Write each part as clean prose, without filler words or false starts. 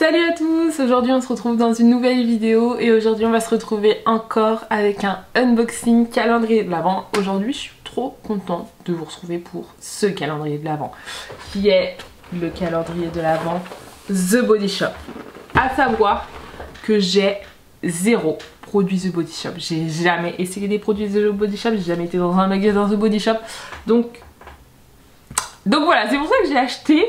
Salut à tous, aujourd'hui on se retrouve dans une nouvelle vidéo et aujourd'hui on va se retrouver encore avec un unboxing calendrier de l'Avent. Aujourd'hui je suis trop contente de vous retrouver pour ce calendrier de l'Avent qui est le calendrier de l'Avent The Body Shop. À savoir que j'ai zéro produit The Body Shop, j'ai jamais essayé des produits The Body Shop, j'ai jamais été dans un magasin The Body Shop, donc voilà, c'est pour ça que j'ai acheté.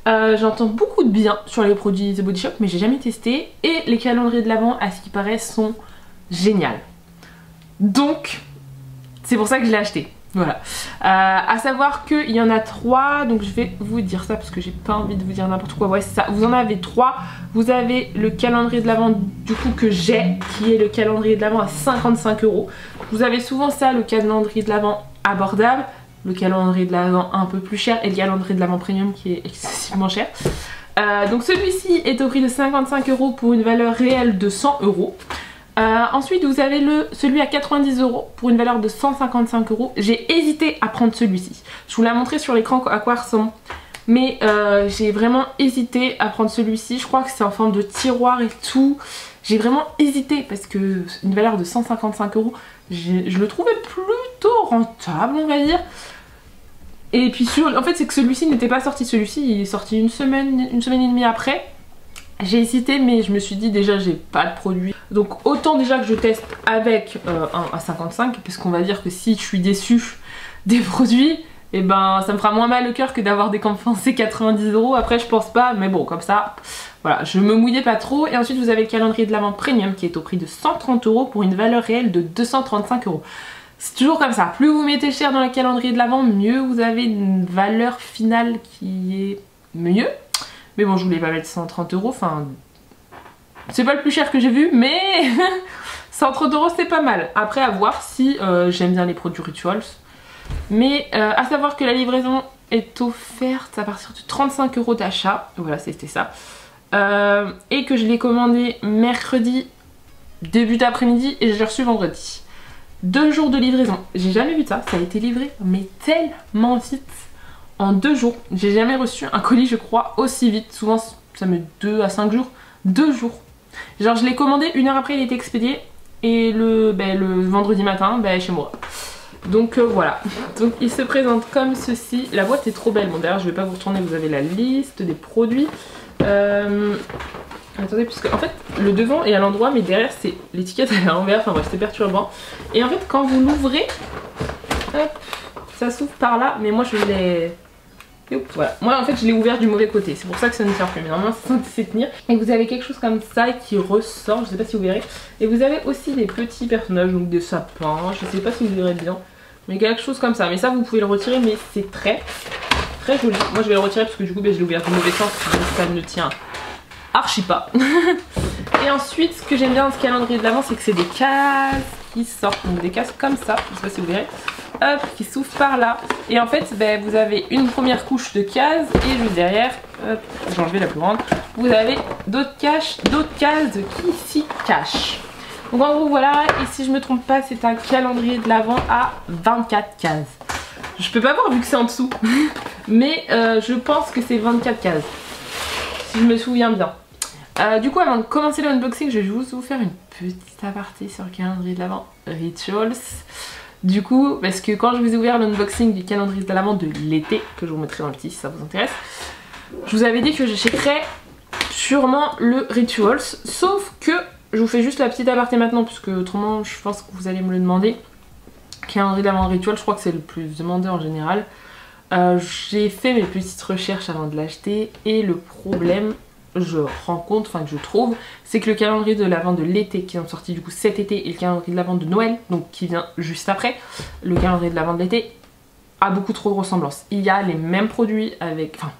J'entends beaucoup de bien sur les produits The Body Shop mais j'ai jamais testé et les calendriers de l'Avent à ce qui paraît sont géniaux. Donc c'est pour ça que je l'ai acheté. Voilà. À savoir qu'il y en a 3, donc je vais vous dire ça parce que j'ai pas envie de vous dire n'importe quoi. Ouais c'est ça, vous en avez 3. Vous avez le calendrier de l'Avent du coup que j'ai, qui est le calendrier de l'Avent à 55 €. Vous avez souvent ça, le calendrier de l'Avent abordable, le calendrier de l'Avent un peu plus cher et le calendrier de l'Avent premium qui est excessivement cher. Donc celui-ci est au prix de 55 € pour une valeur réelle de 100 €. Ensuite vous avez celui à 90 € pour une valeur de 155 €. J'ai hésité à prendre celui-ci. Je vous l'ai montré sur l'écran à quoi il ressemble. Mais j'ai vraiment hésité à prendre celui-ci. Je crois que c'est en forme de tiroir et tout. J'ai vraiment hésité parce que une valeur de 155 €, je le trouvais plutôt rentable on va dire. Et puis en fait c'est que celui-ci n'était pas sorti, celui-ci il est sorti une semaine et demie après. J'ai hésité mais je me suis dit déjà j'ai pas de produit. Donc autant déjà que je teste avec un à 55 parce qu'on va dire que si je suis déçue des produits, et ben ça me fera moins mal au cœur que d'avoir dépensé 90 €. Après je pense pas mais bon comme ça voilà je me mouillais pas trop. Et ensuite vous avez le calendrier de l'Avent premium qui est au prix de 130 € pour une valeur réelle de 235 €. C'est toujours comme ça, plus vous mettez cher dans le calendrier de l'Avent, mieux vous avez une valeur finale qui est mieux. Mais bon, je voulais pas mettre 130 €, enfin... C'est pas le plus cher que j'ai vu, mais 130 € c'est pas mal. Après à voir si j'aime bien les produits Rituals. Mais à savoir que la livraison est offerte à partir de 35 € d'achat. Voilà, c'était ça. Et que je l'ai commandé mercredi, début d'après-midi, et je l'ai reçu vendredi. 2 jours de livraison, j'ai jamais vu ça, ça a été livré mais tellement vite, en 2 jours. J'ai jamais reçu un colis je crois aussi vite, souvent ça met 2 à 5 jours, 2 jours. Genre je l'ai commandé, 1 heure après il était expédié et le vendredi matin chez moi. Donc voilà, donc il se présente comme ceci, la boîte est trop belle, bon d'ailleurs je vais pas vous retourner, vous avez la liste des produits. Attendez, puisque en fait le devant est à l'endroit mais derrière c'est l'étiquette à l'envers, enfin bref c'est perturbant. Et en fait quand vous l'ouvrez, hop, ça s'ouvre par là, mais moi je l'ai... Voilà, moi en fait je l'ai ouvert du mauvais côté, c'est pour ça que ça ne sert plus, mais normalement c'est censé tenir. Et vous avez quelque chose comme ça qui ressort, je sais pas si vous verrez. Et vous avez aussi des petits personnages, donc des sapins, je sais pas si vous verrez bien, mais quelque chose comme ça. Mais ça vous pouvez le retirer, mais c'est très joli. Moi je vais le retirer parce que du coup je l'ai ouvert du mauvais sens, donc ça ne tient archi pas. Et ensuite ce que j'aime bien dans ce calendrier de l'Avent c'est que c'est des cases qui sortent, donc des cases comme ça, je sais pas si vous verrez, hop, qui s'ouvrent par là. Et en fait vous avez une première couche de cases et juste derrière, hop, j'ai enlevé la plus grande, vous avez d'autres cases qui s'y cachent. Donc en gros voilà, et si je me trompe pas c'est un calendrier de l'Avent à 24 cases. Je peux pas voir vu que c'est en dessous, mais je pense que c'est 24 cases, si je me souviens bien. Du coup avant de commencer l'unboxing je vais juste vous faire une petite aparté sur le calendrier de l'Avent Rituals. Du coup parce que quand je vous ai ouvert l'unboxing du calendrier de l'Avent de l'été, que je vous mettrai dans le petit si ça vous intéresse, je vous avais dit que j'achèterais sûrement le Rituals, sauf que je vous fais juste la petite aparté maintenant puisque autrement je pense que vous allez me le demander. Calendrier de l'Avent Rituals, je crois que c'est le plus demandé en général. J'ai fait mes petites recherches avant de l'acheter et le problème je rencontre, enfin que je trouve, c'est que le calendrier de l'Avent de l'été qui est sorti du coup cet été et le calendrier de l'Avent de Noël, donc qui vient juste après, le calendrier de l'Avent de l'été a beaucoup trop de ressemblances. Il y a les mêmes produits avec... Enfin...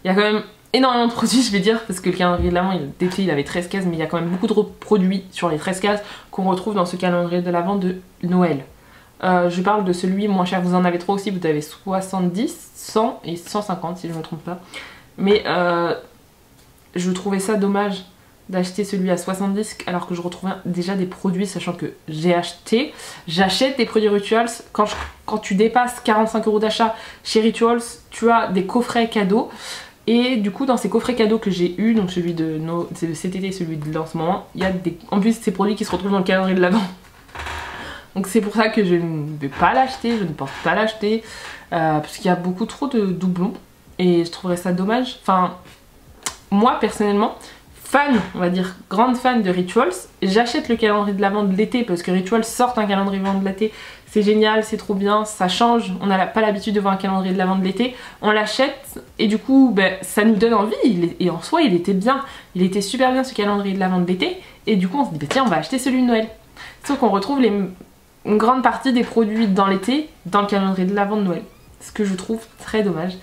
Il y a quand même énormément de produits je vais dire, parce que le calendrier de l'Avent d'été il avait 13 cases, mais il y a quand même beaucoup de produits sur les 13 cases qu'on retrouve dans ce calendrier de l'Avent de Noël. Je parle de celui moins cher, vous en avez 3 aussi, vous avez 70, 100 et 150 si je ne me trompe pas. Mais je trouvais ça dommage d'acheter celui à 70 alors que je retrouvais déjà des produits, sachant que j'achète des produits Rituals. Quand tu dépasses 45 € d'achat chez Rituals, tu as des coffrets cadeaux. Et du coup dans ces coffrets cadeaux que j'ai eu, donc celui de cet été et celui de en ce moment, il y a en plus ces produits qui se retrouvent dans le calendrier de l'Avent. Donc c'est pour ça que je ne vais pas l'acheter, je ne pense pas l'acheter, parce qu'il y a beaucoup trop de doublons et je trouverais ça dommage. Enfin, moi personnellement, fan, on va dire grande fan de Rituals, j'achète le calendrier de l'Avent de l'été parce que Rituals sort un calendrier de l'Avent de l'été, c'est génial, c'est trop bien, ça change, on n'a pas l'habitude de voir un calendrier de l'Avent de l'été, on l'achète et du coup ben, ça nous donne envie, et en soi il était bien, il était super bien ce calendrier de l'Avent de l'été et du coup on se dit ben, tiens on va acheter celui de Noël. Sauf qu'on retrouve une grande partie des produits dans l'été dans le calendrier de l'Avent de Noël, ce que je trouve très dommage.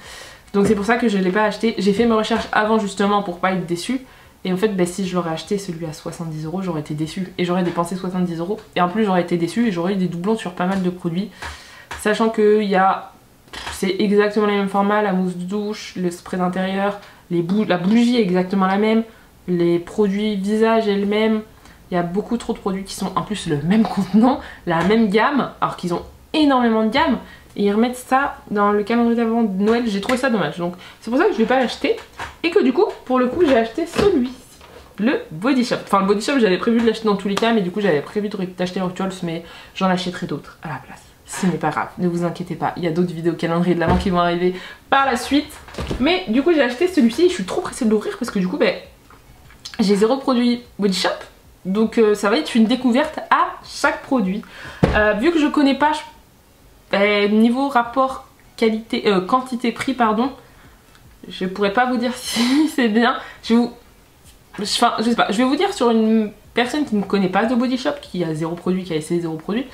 Donc c'est pour ça que je ne l'ai pas acheté, j'ai fait mes recherches avant justement pour pas être déçue. Et en fait, bah, si je l'aurais acheté celui à 70 €, j'aurais été déçue. Et j'aurais dépensé 70 €. Et en plus, j'aurais été déçue et j'aurais eu des doublons sur pas mal de produits. Sachant que c'est exactement les mêmes formats, la mousse de douche, le spray d'intérieur, la bougie est exactement la même, les produits visage est le même. Il y a beaucoup trop de produits qui sont en plus le même contenant, la même gamme, alors qu'ils ont énormément de gamme. Et ils remettent ça dans le calendrier d'Avent de Noël, j'ai trouvé ça dommage. Donc c'est pour ça que je ne vais pas l'acheter. Et que du coup, pour le coup, j'ai acheté celui-ci, le Body Shop. Enfin le Body Shop, j'avais prévu de l'acheter dans tous les cas, mais du coup j'avais prévu d'acheter Rituals, mais j'en achèterai d'autres à la place. Ce n'est pas grave, ne vous inquiétez pas, il y a d'autres vidéos calendrier de l'Avent qui vont arriver par la suite. Mais du coup j'ai acheté celui-ci et je suis trop pressée de l'ouvrir parce que du coup ben, j'ai 0 produit Body Shop. Donc ça va être une découverte à chaque produit. Vu que je connais pas... niveau rapport quantité-prix, pardon, je pourrais pas vous dire si c'est bien. Je sais pas, je vais vous dire sur une personne qui ne connaît pas de Body Shop, qui a 0 produit, qui a essayé 0 produit.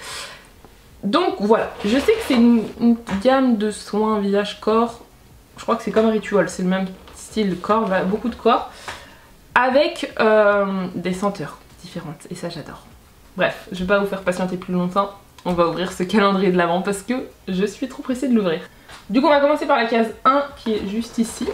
Donc voilà, je sais que c'est une gamme de soins visage corps, je crois que c'est comme Ritual, c'est le même style corps, beaucoup de corps, avec des senteurs différentes, et ça j'adore. Bref, je vais pas vous faire patienter plus longtemps. On va ouvrir ce calendrier de l'Avent parce que je suis trop pressée de l'ouvrir. Du coup on va commencer par la case 1 qui est juste ici.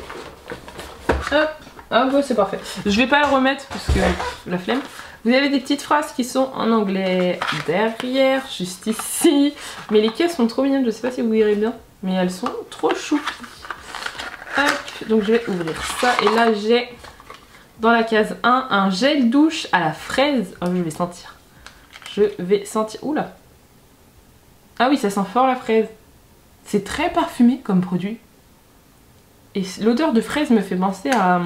Hop, hop, c'est parfait. Je vais pas le remettre parce que la flemme. Vous avez des petites phrases qui sont en anglais derrière, juste ici. Mais les caisses sont trop mignonnes, je sais pas si vous verrez bien. Mais elles sont trop choupies. Hop, donc je vais ouvrir ça. Et là j'ai dans la case 1 un gel douche à la fraise. Oh, je vais sentir. Je vais sentir... Oula. Ah oui, ça sent fort la fraise. C'est très parfumé comme produit. Et l'odeur de fraise me fait penser à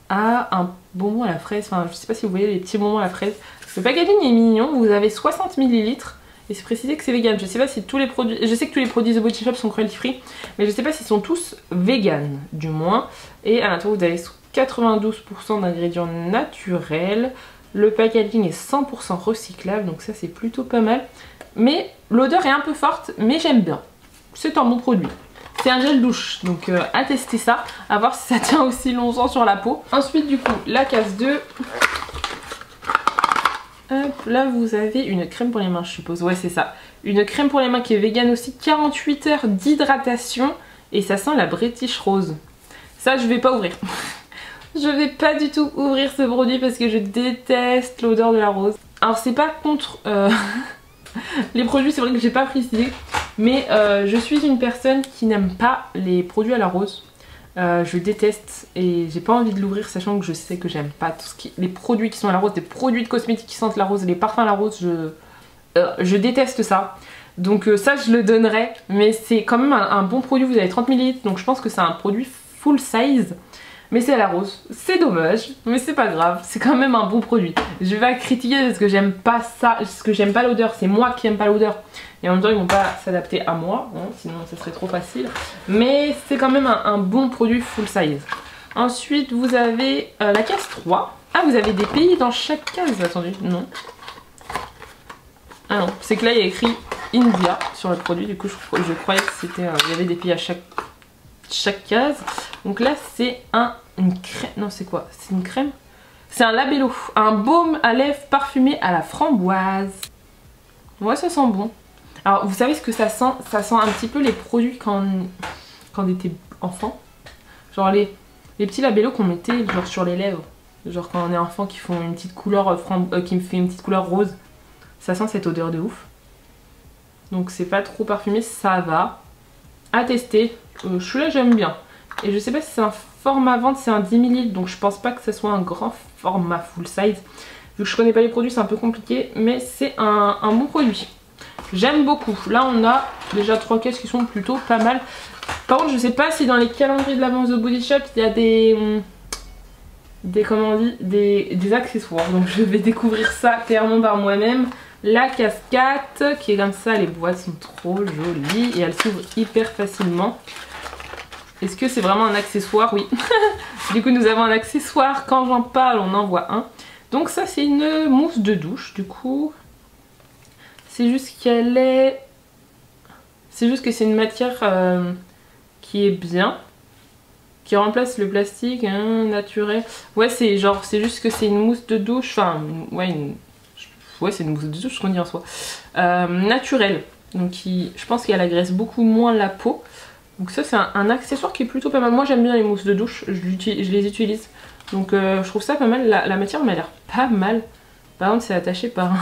un bonbon à la fraise. Enfin, je sais pas si vous voyez les petits bonbons à la fraise. Le packaging est mignon. Vous avez 60 ml. Et c'est précisé que c'est vegan. Je sais pas si tous les produits... Je sais que tous les produits The Body Shop sont cruelty free. Mais je sais pas s'ils sont tous vegan, du moins. Et à l'intérieur, vous avez 92% d'ingrédients naturels. Le packaging est 100% recyclable. Donc ça, c'est plutôt pas mal. Mais l'odeur est un peu forte, mais j'aime bien. C'est un bon produit. C'est un gel douche, donc à tester ça, à voir si ça tient aussi longtemps sur la peau. Ensuite du coup, la case 2. Hop, là vous avez une crème pour les mains je suppose, ouais c'est ça. Une crème pour les mains qui est vegan aussi, 48 heures d'hydratation et ça sent la British Rose. Ça je vais pas ouvrir. Je vais pas du tout ouvrir ce produit parce que je déteste l'odeur de la rose. Alors c'est pas contre... les produits, c'est vrai que j'ai pas précisé, mais je suis une personne qui n'aime pas les produits à la rose. Je déteste et j'ai pas envie de l'ouvrir sachant que je sais que j'aime pas tout ce qui... les produits qui sont à la rose, des produits de cosmétiques qui sentent la rose, les parfums à la rose, je déteste ça. Donc ça je le donnerais, mais c'est quand même un bon produit, vous avez 30 ml, donc je pense que c'est un produit full size. Mais c'est à la rose, c'est dommage, mais c'est pas grave, c'est quand même un bon produit. Je vais critiquer parce que j'aime pas ça, parce que j'aime pas l'odeur, c'est moi qui aime pas l'odeur. Et en même temps ils vont pas s'adapter à moi, hein, sinon ça serait trop facile. Mais c'est quand même un bon produit full size. Ensuite vous avez la case 3. Ah vous avez des pays dans chaque case, attendez, non. Ah non, c'est que là il y a écrit India sur le produit, du coup je croyais que c'était, il y avait des pays à chaque case. Donc là c'est une crème, non c'est quoi? C'est une crème? C'est un labello, un baume à lèvres parfumé à la framboise. Ouais ça sent bon. Alors vous savez ce que ça sent? Ça sent un petit peu les produits quand on était enfant. Genre les petits labellos qu'on mettait genre sur les lèvres. Genre quand on est enfant qui font une petite couleur qui me fait une petite couleur rose. Ça sent cette odeur de ouf. Donc c'est pas trop parfumé, ça va. À tester, celui-là j'aime bien. Et je sais pas si c'est un format vente, c'est un 10 ml, donc je pense pas que ce soit un grand format full size. Vu que je connais pas les produits, c'est un peu compliqué, mais c'est un bon produit. J'aime beaucoup. Là, on a déjà 3 caisses qui sont plutôt pas mal. Par contre, je sais pas si dans les calendriers de l'Avent The Body Shop, il y a comment on dit, des accessoires. Donc je vais découvrir ça clairement par moi-même. La casquette qui est comme ça, les boîtes sont trop jolies et elles s'ouvrent hyper facilement. Est-ce que c'est vraiment un accessoire? Oui. Du coup nous avons un accessoire, quand j'en parle on en voit un. Donc ça c'est une mousse de douche du coup. C'est juste qu'elle est... C'est juste que c'est une matière qui est bien. Qui remplace le plastique naturel. Ouais c'est genre, c'est juste que c'est une mousse de douche. Enfin ouais, ouais c'est une mousse de douche qu'on dit en soi. Naturelle. Donc je pense qu'elle agresse beaucoup moins la peau. Donc ça c'est un accessoire qui est plutôt pas mal. Moi j'aime bien les mousses de douche, je les utilise. Donc je trouve ça pas mal. La matière m'a l'air pas mal. Par contre c'est attaché par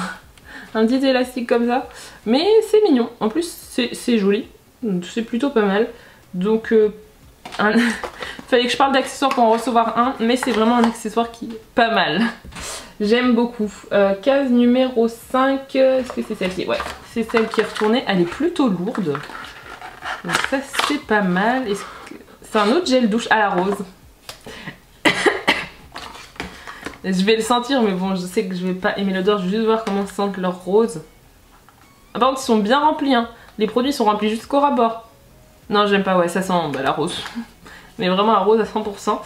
un petit élastique comme ça. Mais c'est mignon. En plus c'est joli. C'est plutôt pas mal. Donc fallait que je parle d'accessoires pour en recevoir un. Mais c'est vraiment un accessoire qui est pas mal. J'aime beaucoup. Case numéro 5. Est-ce que c'est celle-ci? Ouais, c'est celle qui est retournée. Elle est plutôt lourde. Donc ça c'est pas mal. C'est un autre gel douche à la rose. Je vais le sentir mais bon je sais que je vais pas aimer l'odeur. Je vais juste voir comment sentent leur rose. Ah, par contre ils sont bien remplis hein. Les produits sont remplis jusqu'au ras-bord. Non j'aime pas, ouais ça sent la rose. Mais vraiment la rose à 100%.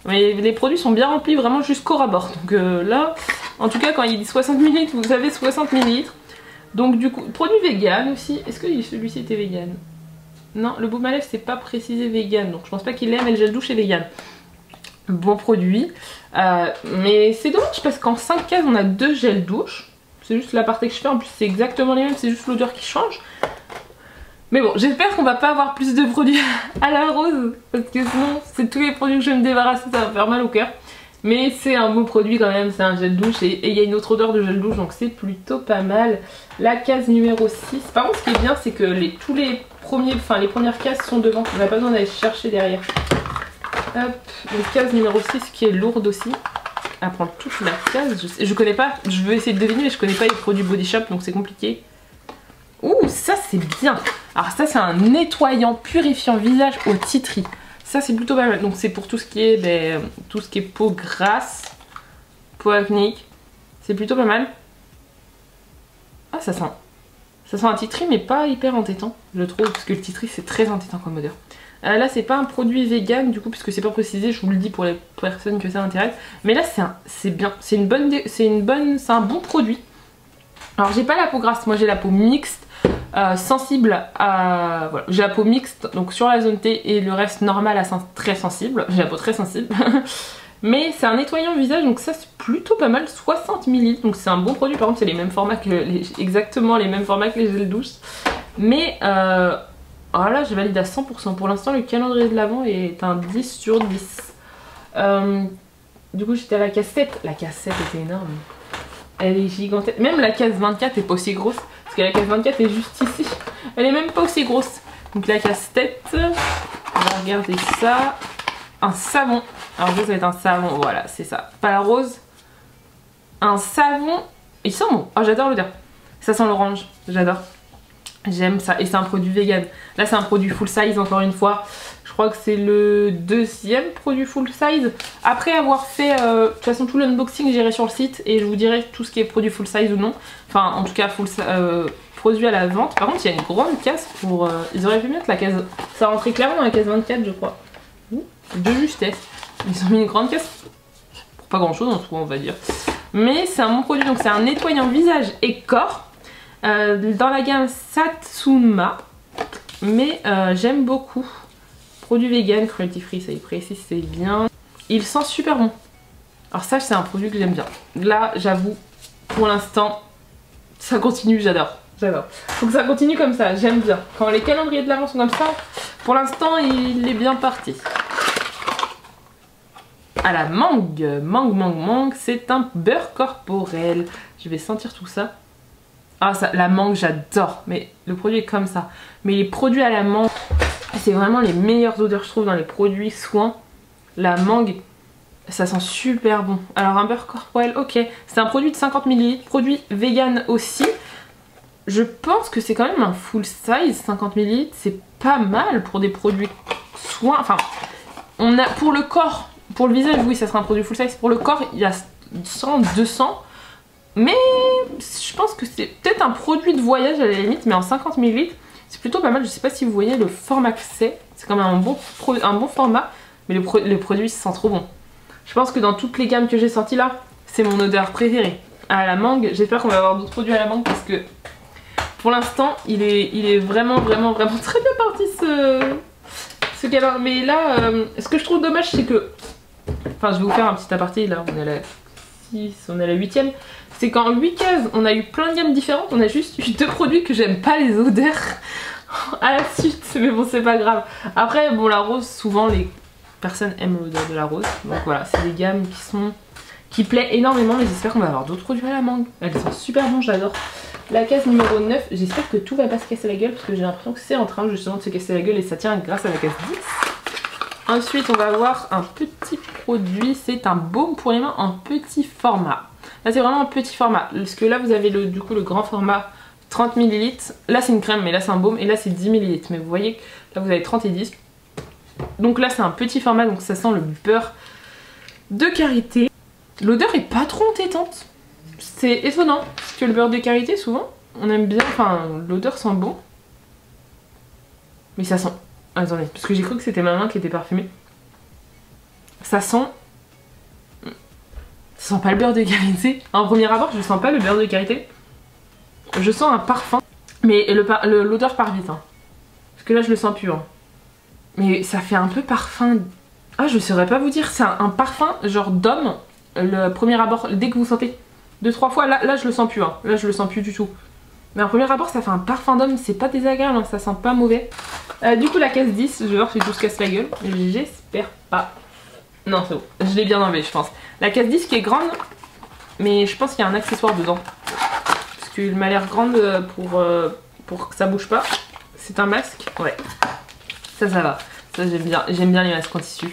Mais les produits sont bien remplis vraiment jusqu'au ras-bord. Donc là en tout cas quand il dit 60 ml vous avez 60 ml. Donc du coup produit vegan aussi. Est-ce que celui-ci était vegan? Non, le baume à lèvres c'est pas précisé vegan, donc je pense pas qu'il l'aime, mais le gel douche est vegan. Bon produit. Mais c'est dommage parce qu'en 5 cases on a 2 gels douche. C'est juste l'aparté que je fais, en plus c'est exactement les mêmes, c'est juste l'odeur qui change. Mais bon, j'espère qu'on va pas avoir plus de produits à la rose, parce que sinon c'est tous les produits que je vais me débarrasser, ça va faire mal au cœur. Mais c'est un beau produit quand même, c'est un gel douche et il y a une autre odeur de gel douche, donc c'est plutôt pas mal. La case numéro 6, par contre ce qui est bien c'est que les premières cases sont devant, on n'a pas besoin d'aller chercher derrière. Hop, donc case numéro 6 qui est lourde aussi. À prendre toute la case, je connais pas, je veux essayer de deviner mais je connais pas les produits Body Shop donc c'est compliqué. Ouh, ça c'est bien. Alors ça c'est un nettoyant purifiant visage au tea tree. Ça c'est plutôt pas mal, donc c'est pour tout ce qui est peau grasse, peau acnéique. C'est plutôt pas mal. Ah ça sent un tea tree mais pas hyper entêtant je trouve, parce que le tea tree c'est très entêtant comme odeur. Là c'est pas un produit vegan du coup puisque c'est pas précisé, je vous le dis pour les personnes que ça intéresse. Mais là c'est bien, c'est un bon produit. Alors j'ai pas la peau grasse, moi j'ai la peau mixte, sensible à... Voilà, j'ai la peau mixte donc sur la zone T et le reste normal à très sensible. J'ai la peau très sensible. Mais c'est un nettoyant visage donc ça c'est plutôt pas mal, 60 ml donc c'est un bon produit. Par contre c'est les mêmes formats que exactement les mêmes formats que les gels douche. Mais alors là je valide à 100%. Pour l'instant le calendrier de l'Avent est un 10 sur 10. Du coup j'étais à la case 7. La case 7 était énorme. Elle est gigantesque. Même la case 24 est pas aussi grosse. Parce que la case 24 est juste ici. Elle est même pas aussi grosse. Donc la case 7. On va regarder ça. Un savon. Alors ça va être un savon. Voilà c'est ça. Pas la rose. Un savon. Il sent bon. Oh j'adore l'odeur. Ça sent l'orange. J'adore. J'aime ça. Et c'est un produit vegan. Là c'est un produit full size encore une fois. Je crois que c'est le deuxième produit full size. Après avoir fait de toute façon tout l'unboxing, j'irai sur le site et je vous dirai tout ce qui est produit full size ou non. Enfin en tout cas produit à la vente. Par contre il y a une grande case pour... ils auraient pu mettre la case... Ça rentrait clairement dans la case 24 je crois. De justesse. Ils ont mis une grande case pour pas grand chose en soi on va dire. Mais c'est un bon produit, donc c'est un nettoyant visage et corps. Dans la gamme Satsuma. Mais j'aime beaucoup. Produit vegan, cruelty free, ça y précise, c'est bien. Il sent super bon. Alors ça c'est un produit que j'aime bien. Là j'avoue, pour l'instant, ça continue, j'adore. J'adore. Faut que ça continue comme ça, j'aime bien. Quand les calendriers de l'Avent sont comme ça, pour l'instant il est bien parti. À la mangue, c'est un beurre corporel. Je vais sentir tout ça. Ah ça, la mangue j'adore, mais le produit est comme ça. Mais les produits à la mangue, c'est vraiment les meilleures odeurs je trouve dans les produits soins. La mangue, ça sent super bon. Alors un beurre corporel, ok, c'est un produit de 50 ml, produit vegan aussi. Je pense que c'est quand même un full size, 50 ml, c'est pas mal pour des produits soins. Enfin, on a pour le corps, pour le visage, oui, ça sera un produit full size. Pour le corps, il y a 100, 200. Mais je pense que c'est peut-être un produit de voyage à la limite, mais en 50 ml, c'est plutôt pas mal. Je sais pas si vous voyez le format que c'est quand même un bon format, mais le produit se sent trop bon. Je pense que dans toutes les gammes que j'ai sorties là, c'est mon odeur préférée. À la mangue, j'espère qu'on va avoir d'autres produits à la mangue parce que pour l'instant, il est vraiment très bien parti ce câlin. Mais là, ce que je trouve dommage, c'est que... Enfin, je vais vous faire un petit aparté, là, on est à la 6, on est à la 8ème. C'est qu'en 8 cases, on a eu plein de gammes différentes, on a juste eu 2 produits que j'aime pas les odeurs à la suite. Mais bon, c'est pas grave. Après, bon, la rose, souvent, les personnes aiment l'odeur de la rose. Donc voilà, c'est des gammes qui plaisent énormément, mais j'espère qu'on va avoir d'autres produits à la mangue. Elles sont super bon, j'adore. La case numéro 9, j'espère que tout va pas se casser la gueule parce que j'ai l'impression que c'est en train justement de se casser la gueule et ça tient grâce à la case 10. Ensuite, on va voir un petit produit, c'est un baume pour les mains en petit format. Là, c'est vraiment un petit format parce que là, vous avez du coup le grand format 30 ml. Là, c'est une crème, mais là, c'est un baume et là, c'est 10 ml. Mais vous voyez, là, vous avez 30 et 10. Donc là, c'est un petit format, donc ça sent le beurre de karité. L'odeur est pas trop entêtante. C'est étonnant, parce que le beurre de karité, souvent, on aime bien, enfin, l'odeur sent bon. Mais ça sent... Attendez, parce que j'ai cru que c'était ma main qui était parfumée. Ça sent... Ça sent pas le beurre de karité. En premier abord, je sens pas le beurre de karité. Je sens un parfum, mais l'odeur part vite. Hein. Parce que là, je le sens plus. Hein. Mais ça fait un peu parfum... Ah, je saurais pas vous dire, c'est un parfum genre d'homme. Le premier abord, dès que vous sentez 2-3 fois, là je le sens plus, hein. Là je le sens plus du tout. Mais en premier abord ça fait un parfum d'homme, c'est pas désagréable, hein. Ça sent pas mauvais. Du coup la case 10, je vais voir si tout se casse la gueule. J'espère pas. Non c'est bon, je l'ai bien enlevé je pense. La case 10 qui est grande, mais je pense qu'il y a un accessoire dedans. Parce qu'il m'a l'air grande pour que ça bouge pas. C'est un masque, ouais. Ça va, ça j'aime bien les masques en tissu.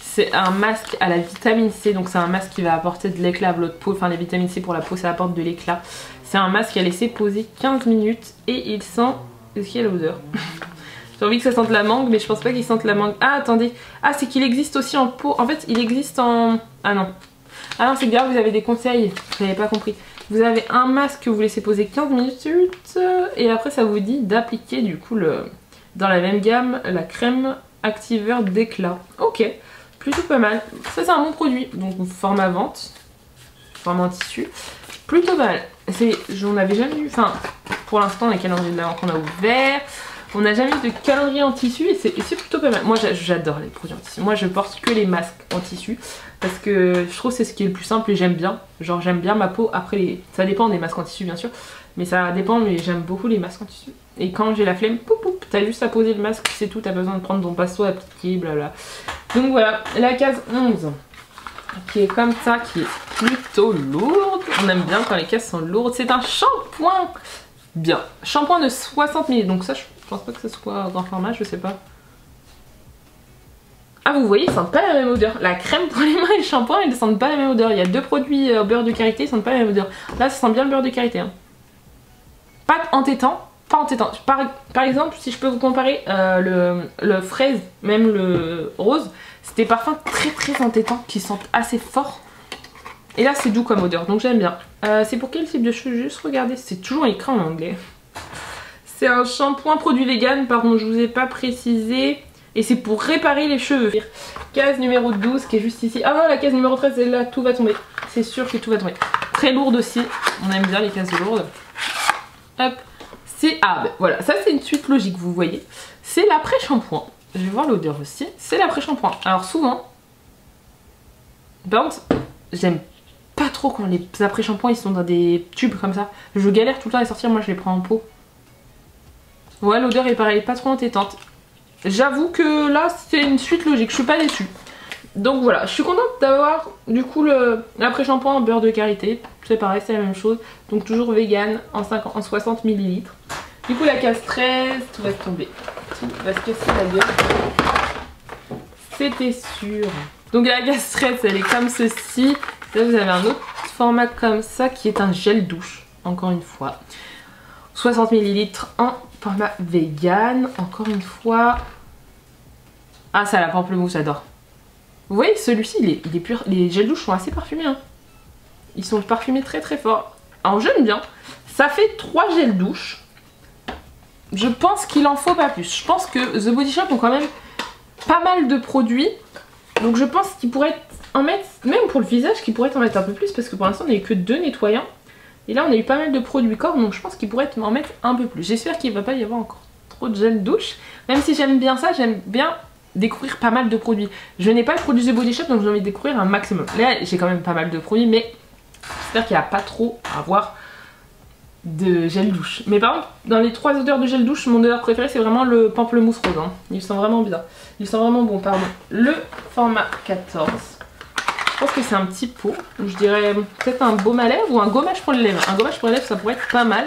C'est un masque à la vitamine C, donc c'est un masque qui va apporter de l'éclat à votre peau. Enfin, les vitamines C pour la peau, ça apporte de l'éclat. C'est un masque à laisser poser 15 minutes et il sent... Est-ce qu'il y a l'odeur? J'ai envie que ça sente la mangue, mais je pense pas qu'il sente la mangue. Ah, attendez. Ah, c'est qu'il existe aussi en peau. En fait, il existe en... Ah non. Ah non, c'est grave, vous avez des conseils. Je n'avais pas compris. Vous avez un masque que vous laissez poser 15 minutes et après, ça vous dit d'appliquer du coup dans la même gamme la crème activeur d'éclat. Ok. Plutôt pas mal. Ça c'est un bon produit. Donc format vente. Format en tissu. Plutôt pas mal. J'en avais jamais eu. Enfin, pour l'instant les calendriers de l'Avent qu'on a ouvert. On n'a jamais eu de calendrier en tissu et c'est plutôt pas mal. Moi j'adore les produits en tissu. Moi je porte que les masques en tissu. Parce que je trouve que c'est ce qui est le plus simple et j'aime bien. Genre j'aime bien ma peau. Après ça dépend des masques en tissu bien sûr. Mais ça dépend, mais j'aime beaucoup les masques en tissu. Et quand j'ai la flemme, poup, poup, t'as juste à poser le masque, c'est tout, t'as besoin de prendre ton pinceau, appliquer, blabla. Donc voilà, la case 11, qui est comme ça, qui est plutôt lourde. On aime bien quand les cases sont lourdes. C'est un shampoing. Bien. Shampoing de 60 ml. Donc ça, je pense pas que ce soit grand format, je sais pas. Ah, vous voyez, ils sentent pas la même odeur. La crème pour les mains et le shampoing, ils ne sentent pas la même odeur. Il y a 2 produits au beurre de karité, ils sentent pas la même odeur. Là, ça sent bien le beurre de karité. Hein. Pas entêtant. Pas entêtant. Par exemple, si je peux vous comparer le fraise, même le rose, c'est des parfums très entêtants qui sentent assez fort. Et là, c'est doux comme odeur, donc j'aime bien. C'est pour quel type de cheveux? Juste regardez, c'est toujours écrit en anglais. C'est un shampoing produit vegan, pardon, je vous ai pas précisé. Et c'est pour réparer les cheveux. Case numéro 12 qui est juste ici. Ah non, la case numéro 13, est là, tout va tomber. C'est sûr que tout va tomber. Très lourde aussi, on aime bien les cases lourdes. Hop. Ah ben voilà, ça c'est une suite logique, vous voyez. C'est l'après-shampoing. Je vais voir l'odeur aussi. C'est l'après-shampoing. Alors souvent, par contre, j'aime pas trop quand les après-shampoings ils sont dans des tubes comme ça. Je galère tout le temps à les sortir, moi je les prends en pot. Ouais, l'odeur est pareil, pas trop entêtante. J'avoue que là c'est une suite logique, je suis pas déçue. Donc voilà, je suis contente d'avoir du coup l'après-shampoing en beurre de karité. C'est pareil, c'est la même chose. Donc toujours vegan en 60 ml. Du coup la case 13, tout va tomber. Tout va se casser la gueule. C'était sûr. Donc la case 13 elle est comme ceci. Là vous avez un autre format comme ça qui est un gel douche. Encore une fois. 60 ml en format vegan. Encore une fois. Ah ça la pamplemousse j'adore. Vous voyez celui-ci il est pur. Les gels douche sont assez parfumés. Hein. Ils sont parfumés très très fort. Alors j'aime bien. Ça fait 3 gels douche. Je pense qu'il en faut pas plus. Je pense que The Body Shop ont quand même pas mal de produits. Donc je pense qu'ils pourraient en mettre, même pour le visage, qu'ils pourraient en mettre un peu plus. Parce que pour l'instant on n'a eu que 2 nettoyants. Et là on a eu pas mal de produits corps. Donc je pense qu'ils pourraient en mettre un peu plus. J'espère qu'il ne va pas y avoir encore trop de gel douche. Même si j'aime bien ça, j'aime bien découvrir pas mal de produits. Je n'ai pas le produit The Body Shop donc j'ai envie de découvrir un maximum. Là j'ai quand même pas mal de produits mais j'espère qu'il n'y a pas trop à voir de gel douche. Mais par contre, dans les 3 odeurs de gel douche, mon odeur préférée c'est vraiment le pamplemousse rose. Hein. Il sent vraiment bien. Il sent vraiment bon, pardon. Le format 14. Je pense que c'est un petit pot. Je dirais peut-être un baume à lèvres ou un gommage pour les lèvres. Un gommage pour les lèvres ça pourrait être pas mal.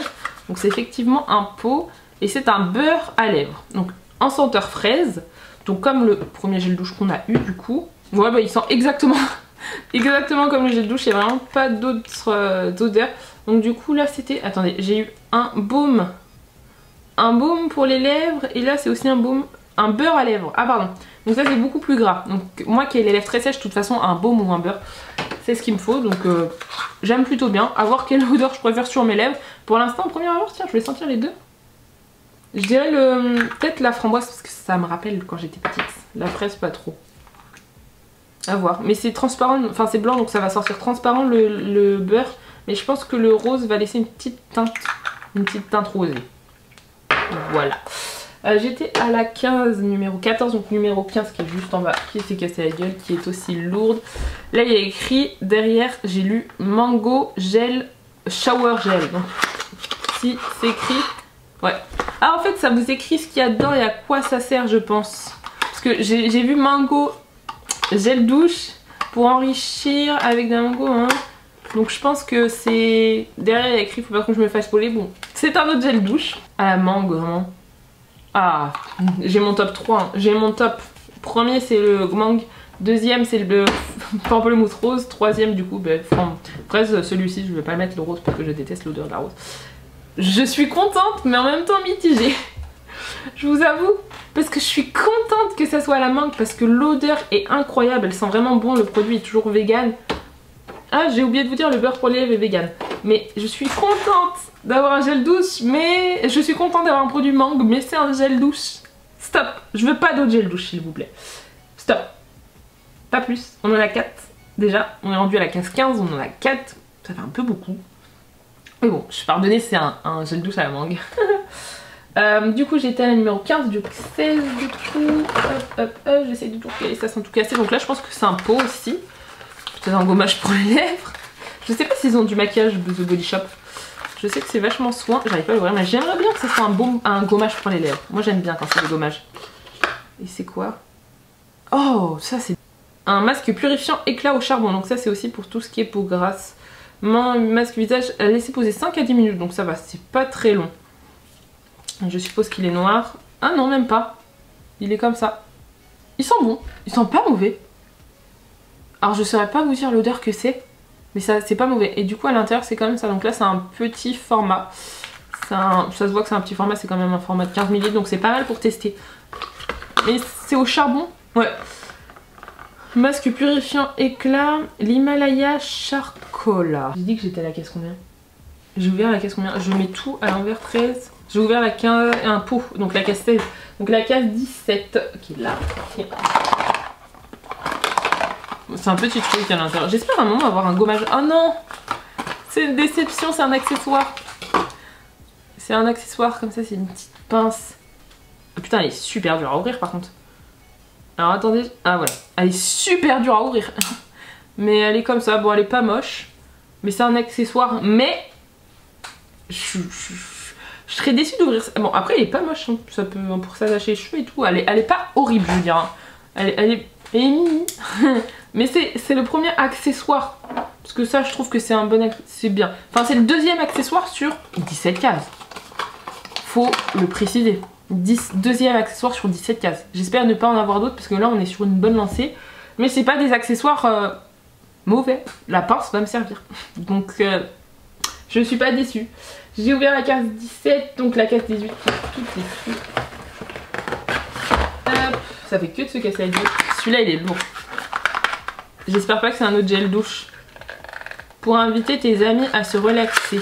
Donc c'est effectivement un pot. Et c'est un beurre à lèvres. Donc en senteur fraise. Donc comme le premier gel douche qu'on a eu du coup. Ouais bah il sent exactement exactement comme le gel douche. Il n'y a vraiment pas d'autres odeurs. Donc du coup là c'était... Attendez, j'ai eu un baume pour les lèvres et là c'est aussi un beurre à lèvres. Ah pardon. Donc ça c'est beaucoup plus gras. Donc moi qui ai les lèvres très sèches, de toute façon un baume ou un beurre c'est ce qu'il me faut. Donc j'aime plutôt bien. À voir quelle odeur je préfère sur mes lèvres. Pour l'instant en premier abord, tiens je vais sentir les deux. Je dirais peut-être la framboise parce que ça me rappelle quand j'étais petite. La fraise pas trop. À voir. Mais c'est transparent, enfin c'est blanc donc ça va sortir transparent le beurre. Mais je pense que le rose va laisser une petite teinte rosée. Voilà. J'étais à la 15 numéro 14, donc numéro 15 qui est juste en bas, qui s'est cassé la gueule, qui est aussi lourde. Là il y a écrit derrière, j'ai lu mango gel, shower gel. Donc si c'est écrit, ouais. Ah en fait ça vous écrit ce qu'il y a dedans et à quoi ça sert je pense. Parce que j'ai vu mango gel douche pour enrichir avec des mangos. Hein. Donc je pense que c'est... Derrière il y a écrit, faut pas que je me fasse spoiler. Bon, c'est un autre gel douche. À la mangue vraiment. Ah, j'ai mon top 3. Hein. J'ai mon top. Premier c'est le mangue. Deuxième c'est le pamplemousse rose. Troisième du coup, fraise. Celui-ci je vais pas mettre le rose parce que je déteste l'odeur de la rose. Je suis contente mais en même temps mitigée. Je vous avoue. Parce que je suis contente que ça soit à la mangue. Parce que l'odeur est incroyable. Elle sent vraiment bon. Le produit est toujours vegan. Ah, j'ai oublié de vous dire, le beurre pour les lèvres est vegan. Mais je suis contente d'avoir un gel douche, mais je suis contente d'avoir un produit mangue, mais c'est un gel douche. Stop. Je veux pas d'autres gel douche, s'il vous plaît. Stop. Pas plus. On en a 4 déjà. On est rendu à la case 15, on en a 4. Ça fait un peu beaucoup. Mais bon, je pardonnais, c'est un gel douche à la mangue. Du coup, j'étais à la numéro 15, du coup 16, du coup. J'essaie de tout caler, ça sent tout cassé. Donc là, je pense que c'est un pot aussi. C'est un gommage pour les lèvres. Je sais pas s'ils ont du maquillage de The Body Shop. Je sais que c'est vachement soin. J'arrive pas à l'ouvrir, mais j'aimerais bien que ce soit un gommage pour les lèvres. Moi j'aime bien quand c'est des gommages. Et c'est quoi? Oh, ça c'est un masque purifiant éclat au charbon. Donc ça c'est aussi pour tout ce qui est peau grasse. Masque visage, laissez poser 5 à 10 minutes. Donc ça va, c'est pas très long. Je suppose qu'il est noir. Ah non, même pas. Il est comme ça. Il sent bon. Il sent pas mauvais. Alors je saurais pas vous dire l'odeur que c'est, mais ça c'est pas mauvais. Et du coup à l'intérieur c'est quand même ça. Donc là c'est un petit format. Ça se voit que c'est un petit format, c'est quand même un format de 15 ml, donc c'est pas mal pour tester. Mais c'est au charbon. Ouais. Masque purifiant éclat, l'Himalaya Charcoal. J'ai dit que j'étais à la caisse combien? J'ai ouvert la caisse combien? Je mets tout à l'envers 13. J'ai ouvert la 15, un pot, donc la case 16. Donc la case 17 qui est là. C'est un petit truc à l'intérieur. J'espère à un moment avoir un gommage. Oh non! C'est une déception, c'est un accessoire. C'est un accessoire comme ça, c'est une petite pince. Oh, putain, elle est super dure à ouvrir par contre. Alors attendez. Ah voilà. Elle est super dure à ouvrir. Mais elle est comme ça. Bon, elle est pas moche. Mais c'est un accessoire. Mais je serais déçue d'ouvrir ça. Bon, après, elle est pas moche. Hein. Ça peut, pour s'attacher les cheveux et tout. Elle est pas horrible, je veux dire. Hein. Elle est mimi. Mais c'est le premier accessoire. Parce que ça, je trouve que c'est un bon accessoire. C'est bien. Enfin, c'est le deuxième accessoire sur 17 cases. faut le préciser. 2e accessoire sur 17 cases. J'espère ne pas en avoir d'autres parce que là on est sur une bonne lancée. Mais c'est pas des accessoires mauvais. La pince va me servir. Donc je suis pas déçue. J'ai ouvert la case 17, donc la case 18 qui est toute déçue. Ça fait que de se casser la gueule. Celui-là il est lourd. J'espère pas que c'est un autre gel douche. Pour inviter tes amis à se relaxer.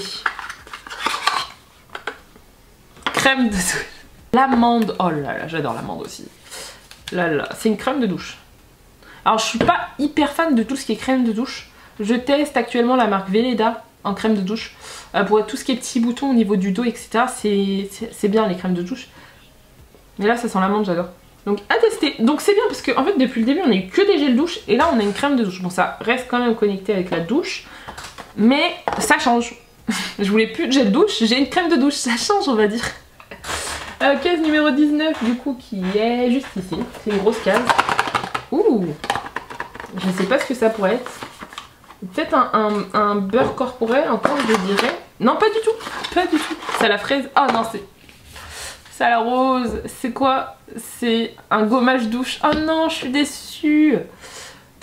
Crème de douche. L'amande. Oh là là, j'adore l'amande aussi. Là là, c'est une crème de douche. Alors je suis pas hyper fan de tout ce qui est crème de douche. Je teste actuellement la marque Veleda en crème de douche. Pour tout ce qui est petits boutons au niveau du dos, etc. C'est bien les crèmes de douche. Mais là ça sent l'amande, j'adore. Donc à tester. Donc c'est bien parce que en fait depuis le début on a eu que des gels douche et là on a une crème de douche. Bon ça reste quand même connecté avec la douche. Mais ça change. Je voulais plus de gel douche, j'ai une crème de douche, ça change on va dire. Case numéro 19 du coup qui est juste ici. C'est une grosse case. Ouh. Je sais pas ce que ça pourrait être. Peut-être un beurre corporel encore je dirais. Non pas du tout. Pas du tout. C'est à la fraise. Oh non c'est à la rose. C'est quoi? C'est un gommage douche. Oh non je suis déçue.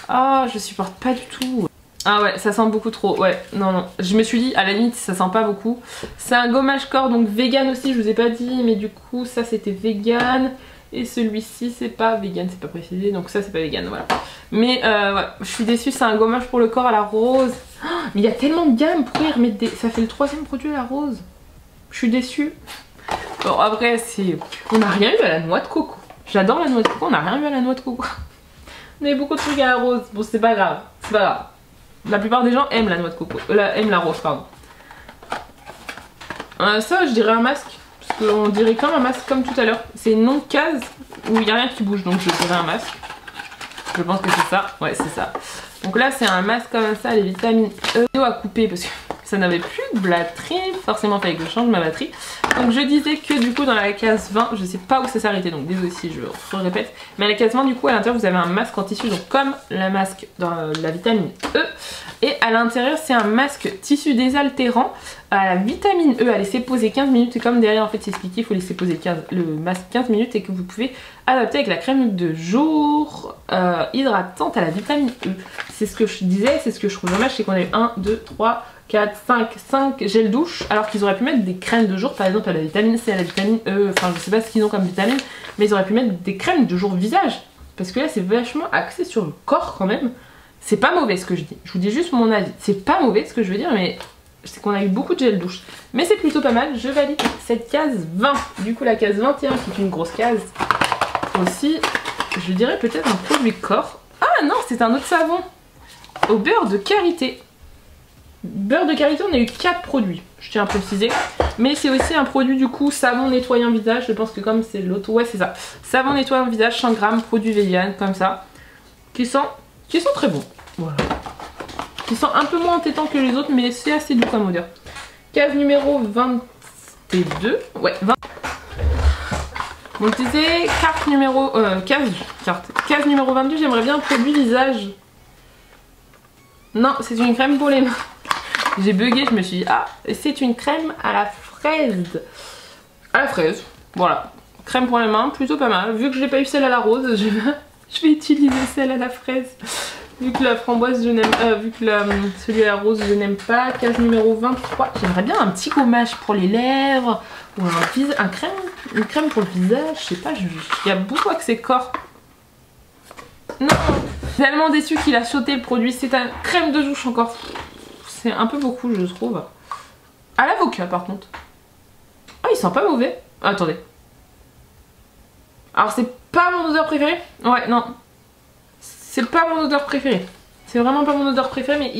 Ah je supporte pas du tout. Ah ouais, ça sent beaucoup trop. Ouais, non. Je me suis dit, à la limite, ça sent pas beaucoup. C'est un gommage corps, donc vegan aussi, je vous ai pas dit. Mais du coup, ça c'était vegan. Et celui-ci, c'est pas vegan, c'est pas précisé. Donc ça, c'est pas vegan, voilà. Mais ouais, je suis déçue, c'est un gommage pour le corps à la rose. Oh, mais il y a tellement de gamme, pourquoi y remettre des... Ça fait le 3e produit à la rose. Je suis déçue. Bon, après, c'est... On n'a rien eu à la noix de coco. J'adore la noix de coco, on n'a rien eu à la noix de coco. On avait beaucoup de trucs à la rose. Bon, c'est pas grave, c'est pas grave. La plupart des gens aiment la noix de coco, aiment la rose, pardon. Ça, je dirais un masque, parce qu'on dirait comme un masque comme tout à l'heure. C'est une longue case où il n'y a rien qui bouge, donc je dirais un masque. Je pense que c'est ça, ouais c'est ça. Donc là c'est un masque comme ça, les vitamines E à couper parce que ça n'avait plus de batterie, forcément il fallait que je change ma batterie. Donc je disais que du coup dans la case 20, je sais pas où ça s'arrêtait donc désolé si je répète, mais à la case 20 du coup à l'intérieur vous avez un masque en tissu, donc comme la masque dans la vitamine E, et à l'intérieur c'est un masque tissu désaltérant à la vitamine E à laisser poser 15 minutes, et comme derrière en fait c'est expliqué, il faut laisser poser le masque 15 minutes et que vous pouvez adapter avec la crème de jour hydratante à la vitamine E. C'est ce que je disais, c'est ce que je trouve dommage, c'est qu'on a eu 1, 2, 3, 4, 5 gels douche, alors qu'ils auraient pu mettre des crèmes de jour, par exemple à la vitamine C, à la vitamine E, enfin je sais pas ce qu'ils ont comme vitamine, mais ils auraient pu mettre des crèmes de jour visage, parce que là c'est vachement axé sur le corps quand même. C'est pas mauvais ce que je dis, je vous dis juste mon avis, c'est pas mauvais ce que je veux dire, mais c'est qu'on a eu beaucoup de gel douche. Mais c'est plutôt pas mal, je valide cette case 20. Du coup la case 21 qui est une grosse case, aussi, je dirais peut-être un produit corps. Ah non, c'est un autre savon au beurre de karité. Beurre de karité, on a eu 4 produits, je tiens à préciser. Mais c'est aussi un produit du coup savon nettoyant visage, je pense que comme c'est l'autre, ouais c'est ça. Savon nettoyant visage, 100 grammes, produit vegan, comme ça. Qui sont très bons, voilà. Qui sont un peu moins entêtants que les autres, mais c'est assez doux comme odeur. Case numéro 22, ouais 20. Donc je disais carte numéro... case numéro 22, j'aimerais bien un produit visage. Non, c'est une crème pour les mains. J'ai bugué, je me suis dit, ah, c'est une crème à la fraise. À la fraise, voilà. Crème pour les mains, plutôt pas mal. Vu que j'ai pas eu celle à la rose, je vais utiliser celle à la fraise. Vu que la framboise, je n'aime vu que celui à la rose, je n'aime pas. Case numéro 23, j'aimerais bien un petit gommage pour les lèvres. Ou une crème pour le visage, je sais pas, il y a beaucoup accès corps. Non, tellement déçu qu'il a sauté le produit, c'est un crème de douche encore. C'est un peu beaucoup je trouve. À l'avocat par contre. Ah il sent pas mauvais. Ah, attendez. Alors c'est pas mon odeur préférée. Ouais non. C'est pas mon odeur préférée. C'est vraiment pas mon odeur préférée mais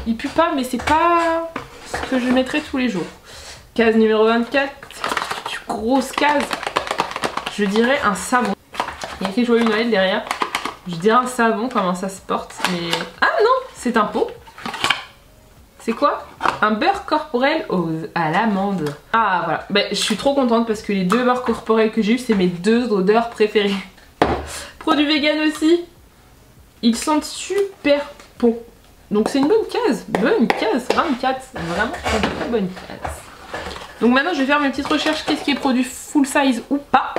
il pue pas mais c'est pas ce que je mettrais tous les jours. Case numéro 24. Grosse case. Je dirais un savon. Il y a écrit joyeux Noël derrière. Je dirais un savon, comment ça se porte, mais... Ah non, c'est un pot. C'est quoi? Un beurre corporel à l'amande. Ah voilà, bah, je suis trop contente parce que les 2 beurres corporels que j'ai eu, c'est mes 2 odeurs préférées. Produit vegan aussi. Ils sentent super bon. Donc c'est une bonne case. Bonne case, 24. Vraiment une très bonne case. Donc maintenant je vais faire mes petites recherches, qu'est-ce qui est produit full size ou pas.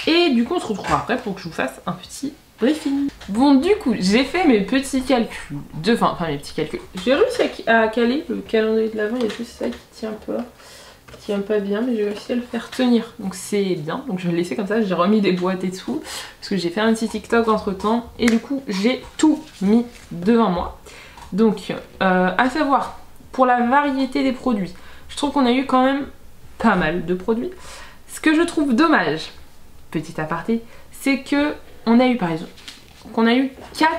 Et du coup on se retrouvera après pour que je vous fasse un petit briefing. Bon du coup j'ai fait mes petits calculs, enfin mes petits calculs. J'ai réussi à caler le calendrier de l'Avent, il y a juste ça qui tient pas bien, mais j'ai réussi à le faire tenir. Donc c'est bien, donc je vais le laisser comme ça, j'ai remis des boîtes et tout. Parce que j'ai fait un petit TikTok entre temps et du coup j'ai tout mis devant moi. Donc à savoir, pour la variété des produits, je trouve qu'on a eu quand même pas mal de produits. Ce que je trouve dommage, petit aparté, c'est que on a eu par exemple, qu'on a eu 4,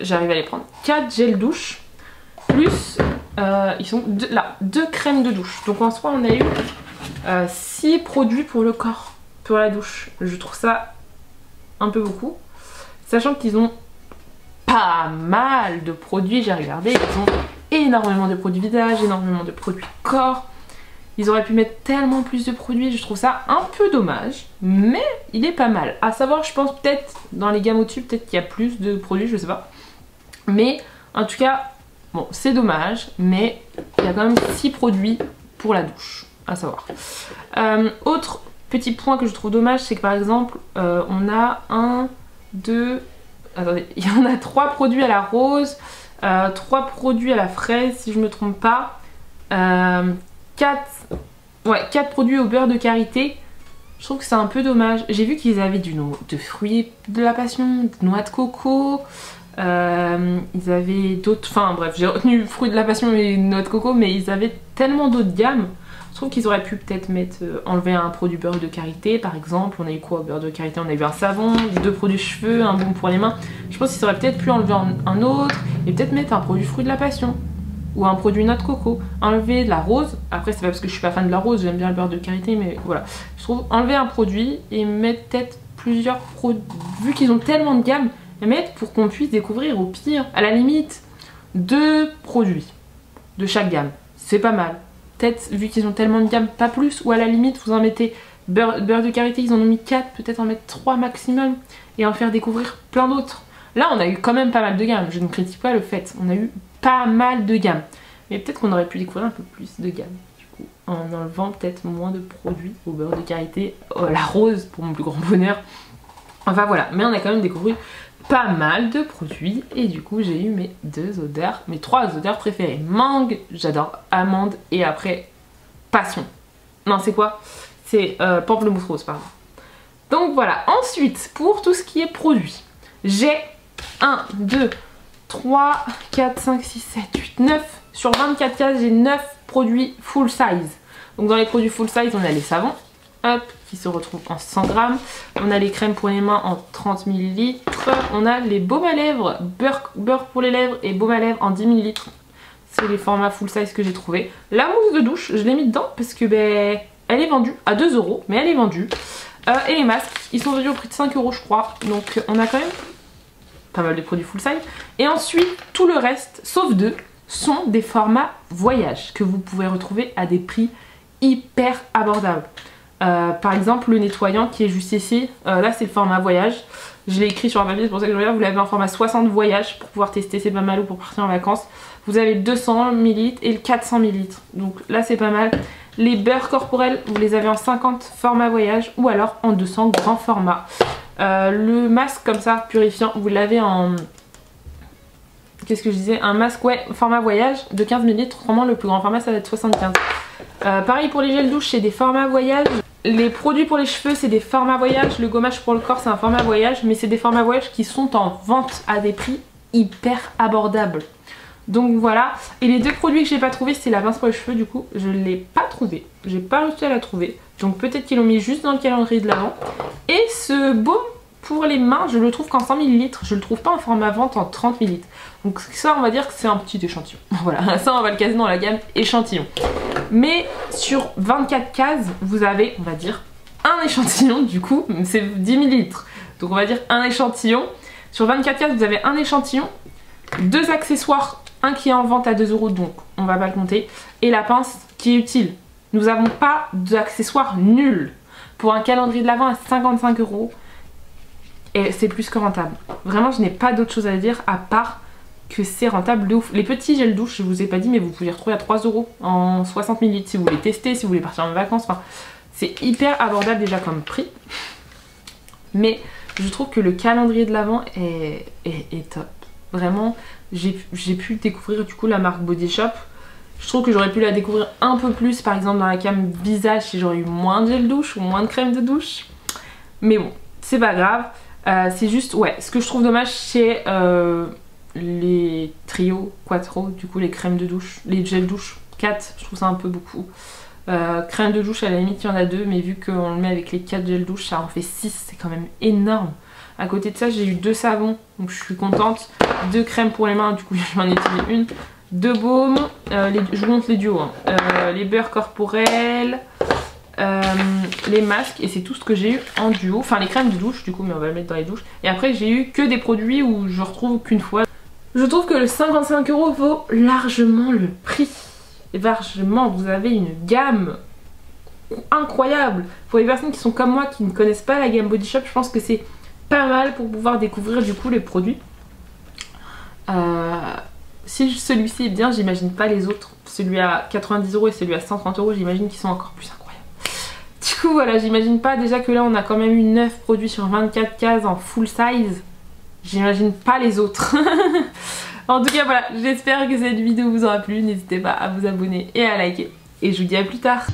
j'arrive à les prendre, 4 gels douche, plus, ils sont là, 2 crèmes de douche. Donc en soi on a eu 6 produits pour le corps, pour la douche. Je trouve ça un peu beaucoup, sachant qu'ils ont pas mal de produits, j'ai regardé, ils ont énormément de produits visage, énormément de produits corps. Ils auraient pu mettre tellement plus de produits, je trouve ça un peu dommage, mais il est pas mal. À savoir, je pense peut-être dans les gammes au-dessus, peut-être qu'il y a plus de produits, je sais pas. Mais en tout cas, bon, c'est dommage, mais il y a quand même 6 produits pour la douche, à savoir. Autre petit point que je trouve dommage, c'est que par exemple, on a 1, 2... Attendez, il y en a 3 produits à la rose, 3 produits à la fraise, si je me trompe pas. 4 produits au beurre de karité. Je trouve que c'est un peu dommage. J'ai vu qu'ils avaient de fruits de la passion, de noix de coco. Ils avaient d'autres... Enfin bref, j'ai retenu fruits de la passion et noix de coco, mais ils avaient tellement d'autres gammes. Je trouve qu'ils auraient pu peut-être enlever un produit beurre de karité par exemple. On a eu quoi au beurre de karité? On a eu un savon, 2 produits cheveux, un baume pour les mains. Je pense qu'ils auraient peut-être pu enlever un autre et peut-être mettre un produit fruit de la passion. Ou un produit noix de coco, enlever de la rose, après c'est pas parce que je suis pas fan de la rose, j'aime bien le beurre de karité, mais voilà. Je trouve enlever un produit et mettre peut-être plusieurs produits, vu qu'ils ont tellement de gamme, mettre pour qu'on puisse découvrir au pire, à la limite, 2 produits de chaque gamme, c'est pas mal. Peut-être vu qu'ils ont tellement de gamme, pas plus, ou à la limite vous en mettez beurre de karité, ils en ont mis 4, peut-être en mettre 3 maximum, et en faire découvrir plein d'autres. Là on a eu quand même pas mal de gammes, je ne critique pas le fait, on a eu pas mal de gamme. Mais peut-être qu'on aurait pu découvrir un peu plus de gamme. Du coup, en enlevant peut-être moins de produits au beurre de karité, la rose pour mon plus grand bonheur. Enfin voilà, mais on a quand même découvert pas mal de produits. Et du coup, j'ai eu mes 3 odeurs préférées. Mangue, j'adore, amande et après passion. Non, c'est quoi? C'est pamplemousse rose, pardon. Donc voilà, ensuite, pour tout ce qui est produit, j'ai 1, 2, 3, 4, 5, 6, 7, 8, 9. Sur 24 cases, j'ai 9 produits full size. Donc dans les produits full size, on a les savons, hop, qui se retrouvent en 100 grammes. On a les crèmes pour les mains en 30 ml. On a les baumes à lèvres, beurre pour les lèvres et baume à lèvres en 10 ml. C'est les formats full size que j'ai trouvé. La mousse de douche, je l'ai mis dedans parce que elle est vendue à 2 €, mais elle est vendue. Et les masques, ils sont vendus au prix de 5 € je crois. Donc on a quand même pas mal de produits full size. Et ensuite, tout le reste, sauf 2, sont des formats voyage que vous pouvez retrouver à des prix hyper abordables. Par exemple, le nettoyant qui est juste ici, là c'est le format voyage. Je l'ai écrit sur un papier, c'est pour ça que je regarde. Vous l'avez en format 60 voyage pour pouvoir tester, c'est pas mal, ou pour partir en vacances. Vous avez le 200 ml et le 400 ml. Donc là c'est pas mal. Les beurres corporels, vous les avez en 50 format voyage ou alors en 200 grand format. Le masque comme ça, purifiant, vous l'avez en... Qu'est-ce que je disais? Un masque, ouais, format voyage de 15 ml. Vraiment, le plus grand format, ça va être 75. Pareil pour les gels douche, c'est des formats voyage. Les produits pour les cheveux, c'est des formats voyage. Le gommage pour le corps, c'est un format voyage. Mais c'est des formats voyage qui sont en vente à des prix hyper abordables. Donc voilà. Et les 2 produits que j'ai pas trouvé, c'est la pince pour les cheveux. Du coup, je l'ai pas trouvé. J'ai pas réussi à la trouver. Donc peut-être qu'ils l'ont mis juste dans le calendrier de l'Avent. Et ce baume pour les mains, je le trouve qu'en 100 ml. Je le trouve pas en format vente en 30 ml. Donc ça, on va dire que c'est un petit échantillon. Voilà, ça on va le caser dans la gamme échantillon. Mais sur 24 cases, vous avez, on va dire, un échantillon du coup. C'est 10 ml. Donc on va dire un échantillon. Sur 24 cases, vous avez un échantillon, 2 accessoires, un qui est en vente à 2 €, donc on va pas le compter, et la pince qui est utile. Nous n'avons pas d'accessoires nuls. Pour un calendrier de l'Avent à 55 €, et c'est plus que rentable. Vraiment, je n'ai pas d'autre chose à dire à part que c'est rentable de ouf. Les petits gels douche, je vous ai pas dit, mais vous pouvez les retrouver à 3 € en 60 ml si vous voulez tester, si vous voulez partir en vacances. Enfin, c'est hyper abordable déjà comme prix. Mais je trouve que le calendrier de l'Avent est top. Vraiment, j'ai pu découvrir du coup la marque Body Shop. Je trouve que j'aurais pu la découvrir un peu plus, par exemple dans la cam visage, si j'aurais eu moins de gel douche ou moins de crème de douche. Mais bon, c'est pas grave. C'est juste, ouais, ce que je trouve dommage, c'est les trio, quattro, du coup les crèmes de douche, les gels douche, 4, je trouve ça un peu beaucoup. Crème de douche, à la limite, il y en a 2, mais vu qu'on le met avec les 4 gels douche, ça en fait 6, c'est quand même énorme. À côté de ça, j'ai eu 2 savons, donc je suis contente. 2 crèmes pour les mains, du coup j'en ai utilisé une. 2 baumes, je vous montre les duos, hein. Les beurres corporels, les masques, et c'est tout ce que j'ai eu en duo. Enfin les crèmes de douche du coup, mais on va le mettre dans les douches. Et après j'ai eu que des produits où je retrouve qu'une fois. Je trouve que le 55 € vaut largement le prix. Largement, vous avez une gamme incroyable. Pour les personnes qui sont comme moi, qui ne connaissent pas la gamme Body Shop, je pense que c'est pas mal pour pouvoir découvrir du coup les produits. Si celui-ci est bien, j'imagine pas les autres. Celui à 90 € et celui à 130 €, j'imagine qu'ils sont encore plus incroyables. Du coup voilà, j'imagine pas, déjà que là on a quand même eu 9 produits sur 24 cases en full size. J'imagine pas les autres. En tout cas voilà, j'espère que cette vidéo vous aura plu. N'hésitez pas à vous abonner et à liker. Et je vous dis à plus tard.